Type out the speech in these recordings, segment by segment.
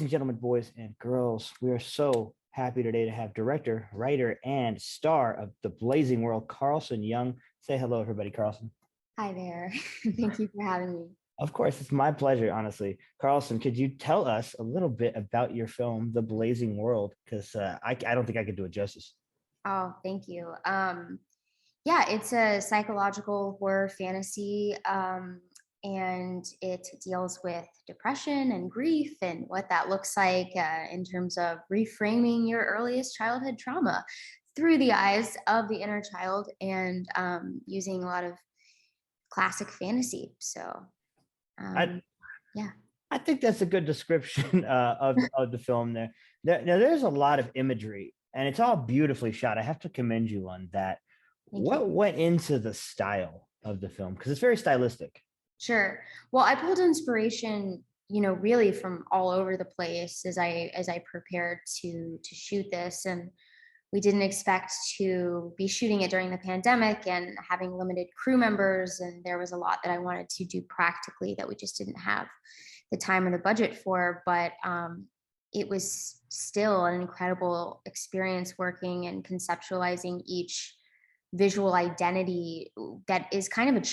and gentlemen, boys and girls, we are so happy today to have director, writer, and star of The Blazing World, Carlson Young. Say hello, everybody, Carlson. Hi there. Thank you for having me. Of course, it's my pleasure, honestly. Carlson, could you tell us a little bit about your film, The Blazing World? Because I don't think I could do it justice. Oh, thank you. Yeah, it's a psychological horror fantasy, and it deals with depression and grief and what that looks like in terms of reframing your earliest childhood trauma through the eyes of the inner child and using a lot of classic fantasy. So, I um, yeah, I think that's a good description of the film. Now, there's a lot of imagery, and it's all beautifully shot. I have to commend you on that. thank you. What went into the style of the film? Because it's very stylistic. Sure. Well, I pulled inspiration, really from all over the place as I prepared to shoot this, and we didn't expect to be shooting it during the pandemic and having limited crew members, and there was a lot that I wanted to do practically that we just didn't have the time or the budget for, but it was still an incredible experience working and conceptualizing each visual identity that is kind of a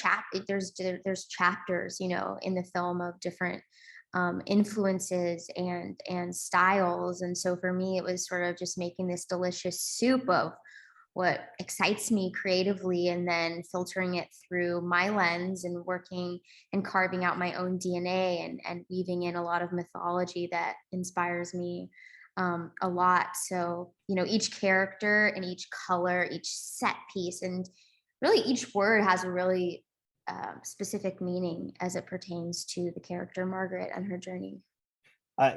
there's chapters in the film of different influences and styles, and so for me it was sort of just making this delicious soup of what excites me creatively and then filtering it through my lens and working and carving out my own DNA and weaving in a lot of mythology that inspires me a lot. So, each character and each color, each set piece, and really each word has a really specific meaning as it pertains to the character Margaret and her journey.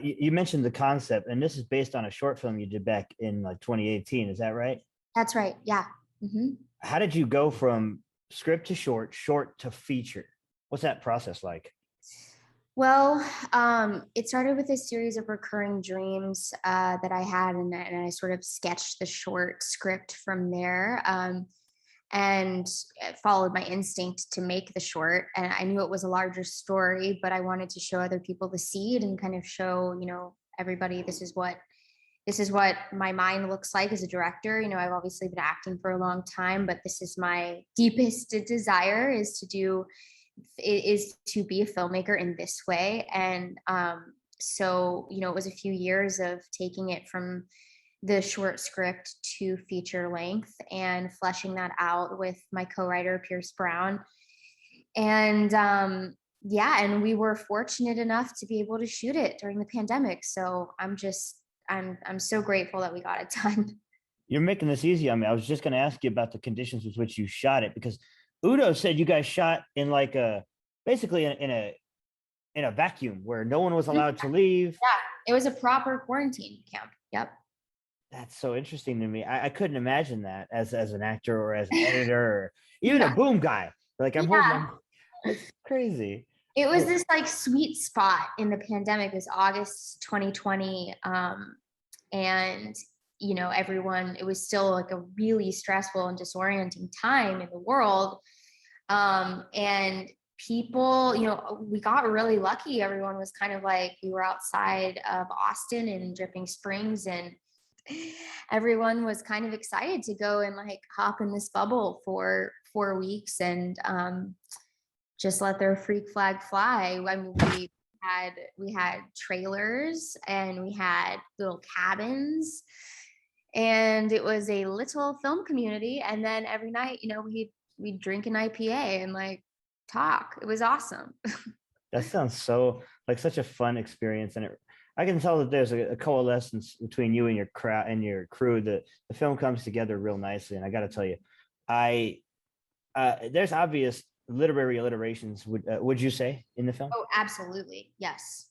You mentioned the concept, and this is based on a short film you did back in like 2018. Is that right? That's right. Yeah. hmm How did you go from script to short, short to feature? What's that process like? Well, it started with a series of recurring dreams that I had, and I sort of sketched the short script from there. And followed my instinct to make the short. And I knew it was a larger story, but I wanted to show other people the seed and kind of show, everybody this is what my mind looks like as a director. I've obviously been acting for a long time, but this is my deepest desire is to be a filmmaker in this way. And so, it was a few years of taking it from the short script to feature length and fleshing that out with my co-writer Pierce Brown. And yeah, and we were fortunate enough to be able to shoot it during the pandemic. So I'm so grateful that we got it done. You're making this easy on me. I was just going to ask you about the conditions with which you shot it because Udo said you guys shot in like a basically in a vacuum where no one was allowed to leave. Yeah, it was a proper quarantine camp. Yep. That's so interesting to me. I couldn't imagine that as an actor or as an editor or even a Yeah. boom guy. Like I'm holding Yeah. my, it's crazy. It was Oh, this like sweet spot in the pandemic. It was August 2020. And everyone, it was still like a really stressful and disorienting time in the world. And people, we got really lucky. Everyone was kind of like, we were outside of Austin in Dripping Springs, and everyone was kind of excited to go and like hop in this bubble for 4 weeks and just let their freak flag fly. I mean, we had trailers and we had little cabins, and it was a little film community. And then every night, we'd drink an IPA and like talk. It was awesome. that sounds so like such a fun experience, and I can tell that there's a coalescence between you and your crowd and your crew. The film comes together real nicely, and I got to tell you, I there's obvious literary alliterations. Would you say in the film, Oh, absolutely. Yes.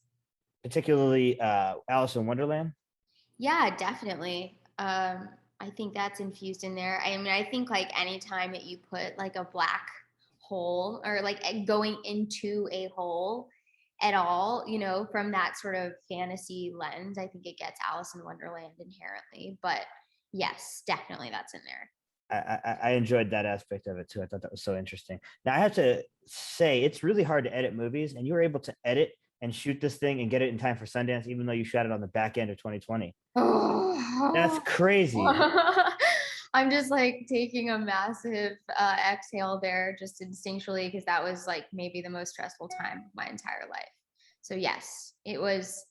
particularly Alice in Wonderland? Yeah, definitely. I think that's infused in there. I mean, I think like anytime that you put like a black hole or like going into a hole at all, from that sort of fantasy lens, I think it gets Alice in Wonderland inherently. But yes, definitely that's in there. I enjoyed that aspect of it too. I thought that was so interesting. Now I have to say it's really hard to edit movies, and you were able to edit and shoot this thing and get it in time for Sundance, even though you shot it on the back end of 2020? That's Oh. crazy. I'm just like taking a massive exhale there just instinctually because that was like maybe the most stressful time of my entire life. So yes, it was.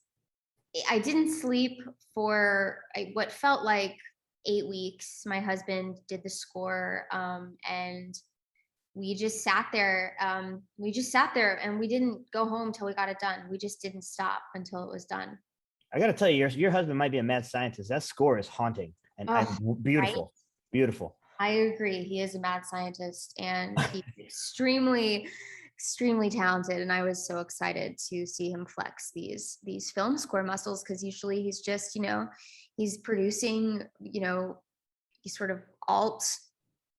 I didn't sleep for what felt like 8 weeks. My husband did the score, and we just sat there. And we didn't go home till we got it done. We just didn't stop until it was done. I got to tell you, your husband might be a mad scientist. That score is haunting and Oh, right. beautiful, beautiful. I agree. He is a mad scientist and he's extremely, extremely talented. And I was so excited to see him flex these film score muscles because usually he's just, he's producing, he's sort of alt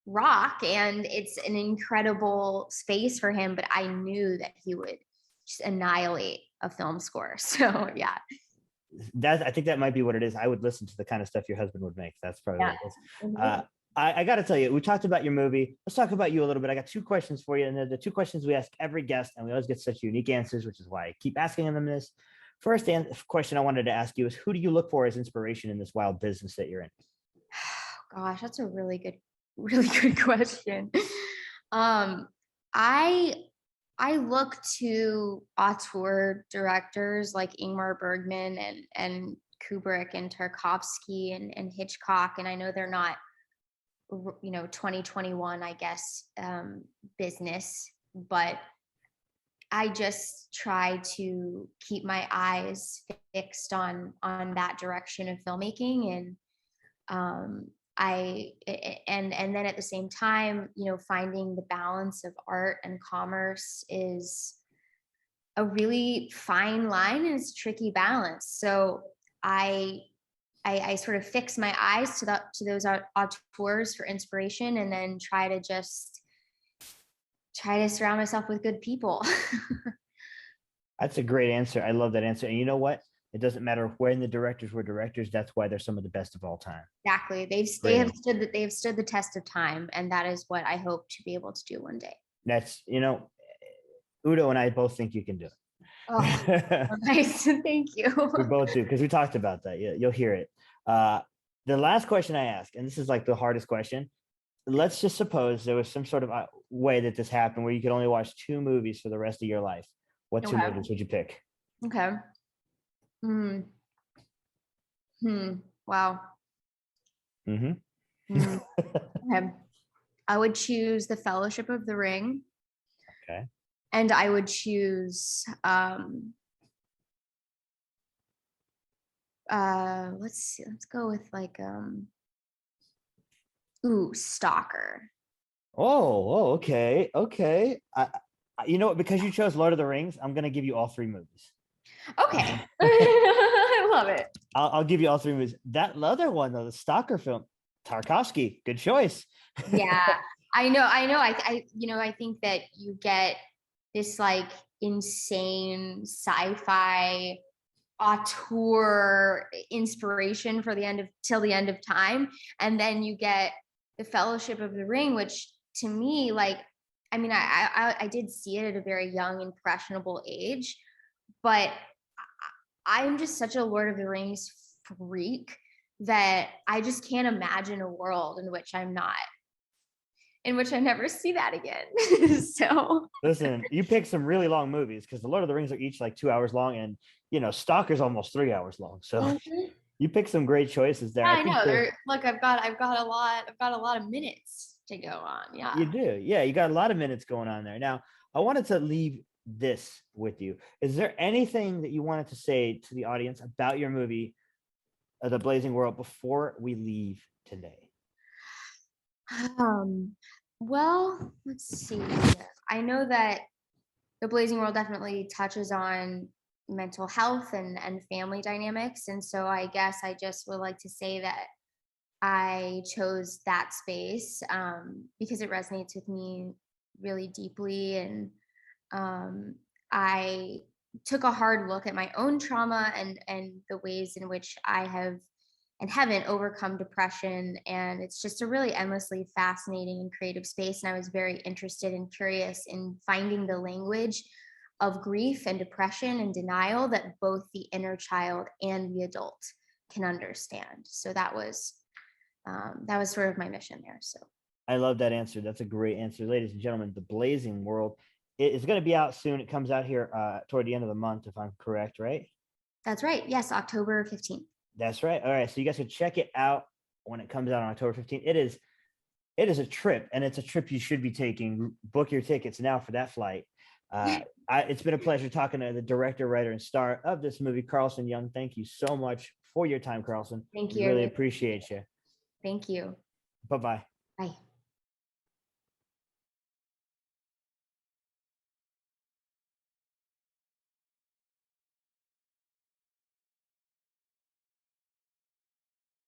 rock and it's an incredible space for him. But I knew that he would just annihilate a film score. So yeah. I think that might be what it is. I would listen to the kind of stuff your husband would make. That's probably Yeah. what it is. I got to tell you, we talked about your movie. Let's talk about you a little bit. I got 2 questions for you, and they're the 2 questions we ask every guest, and we always get such unique answers, which is why I keep asking them this. First question I wanted to ask you is, who do you look for as inspiration in this wild business that you're in? Gosh, that's a really good question. I I look to auteur directors like Ingmar Bergman and Kubrick and Tarkovsky and Hitchcock, and I know they're not 2021, I guess, business, but I just try to keep my eyes fixed on that direction of filmmaking, and I and then at the same time, finding the balance of art and commerce is a really fine line and it's a tricky balance. So I I sort of fix my eyes to those auteurs for inspiration, and then try to surround myself with good people. That's a great answer. I love that answer. And you know what? It doesn't matter when the directors were directors. That's why they're some of the best of all time. Exactly. They have stood the test of time, and that is what I hope to be able to do one day. That's, Udo and I both think you can do it. Oh, nice. Thank you. We both do, because we talked about that. You'll hear it. The last question I ask, and this is like the hardest question. Let's just suppose there was some sort of way that this happened where you could only watch 2 movies for the rest of your life. What 2 movies would you pick? Okay. Wow. Okay. I would choose The Fellowship of the Ring. Okay. And I would choose let's see, let's go with like Stalker. Oh, okay. Okay. You know what? Because you chose Lord of the Rings, I'm gonna give you all 3 movies. Okay. I love it. I'll give you all 3 movies. That other one though, the Stalker film, Tarkovsky, good choice. Yeah, I know. I think that you get this like insane sci-fi auteur inspiration for till the end of time, and then you get The Fellowship of the Ring, which to me, like, I mean, I did see it at a very young, impressionable age, but I'm just such a Lord of the Rings freak that I just can't imagine a world in which I never see that again. So listen, you picked some really long movies because the Lord of the Rings are each like 2 hours long, and Stalker's almost 3 hours long. So you picked some great choices there. Yeah, I know. Look, I've got a lot of minutes to go on. Yeah. You do. Yeah, you got a lot of minutes going on there. Now, I wanted to leave this with you. Is there anything that you wanted to say to the audience about your movie, The Blazing World, before we leave today? Well, let's see. I know that The Blazing World definitely touches on mental health and family dynamics. And so I guess I just would like to say that I chose that space because it resonates with me really deeply. And I took a hard look at my own trauma and the ways in which I have and haven't overcome depression. And it's just a really endlessly fascinating and creative space. And I was very interested and curious in finding the language of grief and depression and denial that both the inner child and the adult can understand. So that was sort of my mission there. So I love that answer. That's a great answer. Ladies and gentlemen, The Blazing World. It is going to be out soon. It comes out here toward the end of the month, if I'm correct, right? that's right. Yes, October 15th. That's right. All right. So you guys can check it out when it comes out on October 15th. It is a trip, and it's a trip you should be taking. Book your tickets now for that flight. It's been a pleasure talking to the director, writer, and star of this movie, Carlson Young. Thank you so much for your time, Carlson. Thank We really you. appreciate you. Thank you. Bye-bye. Bye.